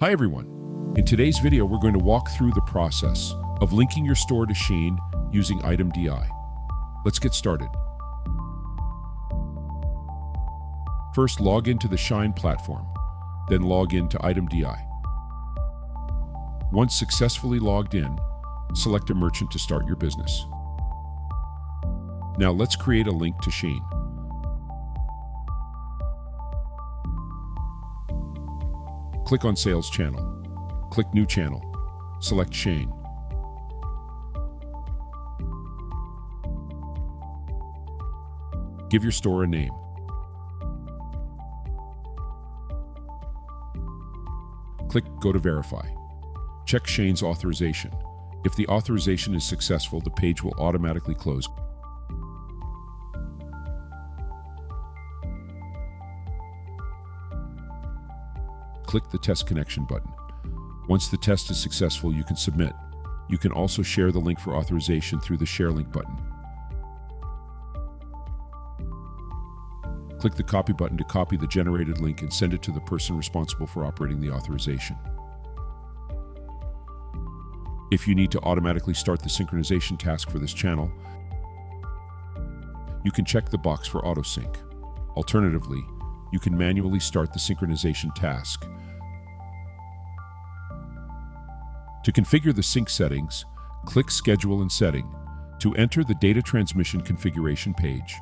Hi everyone. In today's video, we're going to walk through the process of linking your store to Shein using Item DI. Let's get started. First, log into the Shein platform, then log in to Item DI. Once successfully logged in, select a merchant to start your business. Now let's create a link to Shein. Click on Sales Channel. Click New Channel. Select Shein. Give your store a name. Click Go to Verify. Check Shein's authorization. If the authorization is successful, the page will automatically close. Click the Test Connection button. Once the test is successful, you can submit. You can also share the link for authorization through the Share Link button. Click the Copy button to copy the generated link and send it to the person responsible for operating the authorization. If you need to automatically start the synchronization task for this channel, you can check the box for auto-sync. Alternatively, you can manually start the synchronization task. To configure the sync settings, click Schedule and Setting to enter the data transmission configuration page.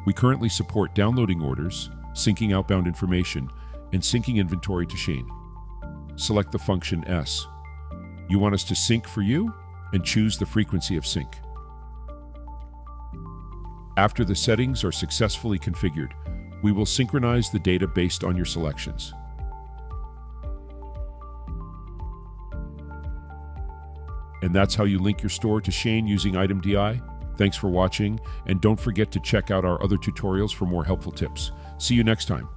We currently support downloading orders, syncing outbound information, and syncing inventory to Shein. Select the function S. You want us to sync for you? And choose the frequency of sync. After the settings are successfully configured, we will synchronize the data based on your selections. And that's how you link your store to Shein using Item DI. Thanks for watching, and don't forget to check out our other tutorials for more helpful tips. See you next time.